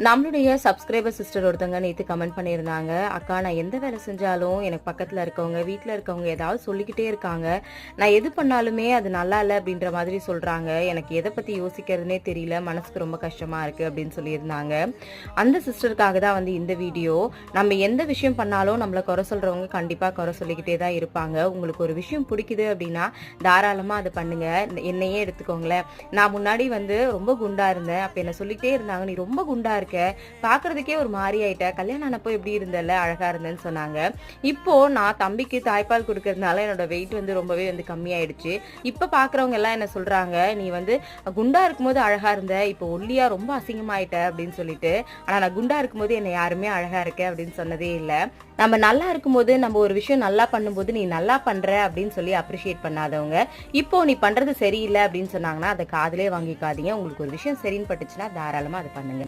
நம்மளுடைய subscriber sister ஒருத்தங்க நேற்று கமெண்ட் பண்ணியிருந்தாங்க. அக்கா, நான் எந்த வேலை செஞ்சாலும் எனக்கு பக்கத்தில் இருக்கவங்க, வீட்டில் இருக்கவங்க ஏதாவது சொல்லிக்கிட்டே இருக்காங்க. நான் எது பண்ணாலுமே அது நல்லா இல்லை அப்படின்ற மாதிரி சொல்கிறாங்க. எனக்கு எதை பற்றி யோசிக்கிறதுனே தெரியல, மனசுக்கு ரொம்ப கஷ்டமாக இருக்குது அப்படின்னு சொல்லியிருந்தாங்க. அந்த சிஸ்டருக்காக தான் வந்து இந்த வீடியோ. நம்ம எந்த விஷயம் பண்ணாலும் நம்மளை குறை சொல்கிறவங்க கண்டிப்பாக குறை சொல்லிக்கிட்டே தான் இருப்பாங்க. உங்களுக்கு ஒரு விஷயம் பிடிக்குது அப்படின்னா தாராளமாக அதை பண்ணுங்கள். என்னையே எடுத்துக்கோங்களேன். நான் முன்னாடி வந்து ரொம்ப குண்டாக இருந்தேன். அப்போ என்னை சொல்லிக்கிட்டே இருந்தாங்க, நீ ரொம்ப குண்டா இருக்க, பாக்குறதுக்கே ஒரு மாதிரி ஆயிட்ட, கல்யாணம் ஆனப்போ எப்படி இருந்தல, அழகா இருந்தேன்னு சொன்னாங்க. இப்போ நான் தம்பிக்கு தாய்ப்பால் கொடுக்கறதுனால என்னோட வெயிட் வந்து ரொம்பவே வந்து கம்மியாயிடுச்சு. இப்ப பாக்குறவங்க எல்லாம் என்ன சொல்றாங்க, நீ வந்து குண்டா இருக்கும்போது அழகா இருந்த, இப்போ ஒல்லியா ரொம்ப அசிங்கமாயிட்ட அப்படின்னு சொல்லிட்டு. ஆனா நான் குண்டா இருக்கும்போது என்னை யாருமே அழகா இருக்க அப்படின்னு சொன்னதே இல்லை. நம்ம நல்லா இருக்கும்போது, நம்ம ஒரு விஷயம் நல்லா பண்ணும்போது நீ நல்லா பண்ற அப்படின்னு சொல்லி அப்ரிஷியேட் பண்ணாதவங்க இப்போ நீ பண்றது சரியில்லை அப்படின்னு சொன்னாங்கன்னா அதை காதலே வாங்கிக்காதீங்க. உங்களுக்கு ஒரு விஷயம் சரின்னு பட்டுச்சுன்னா தாராளமா அதை பண்ணுங்க.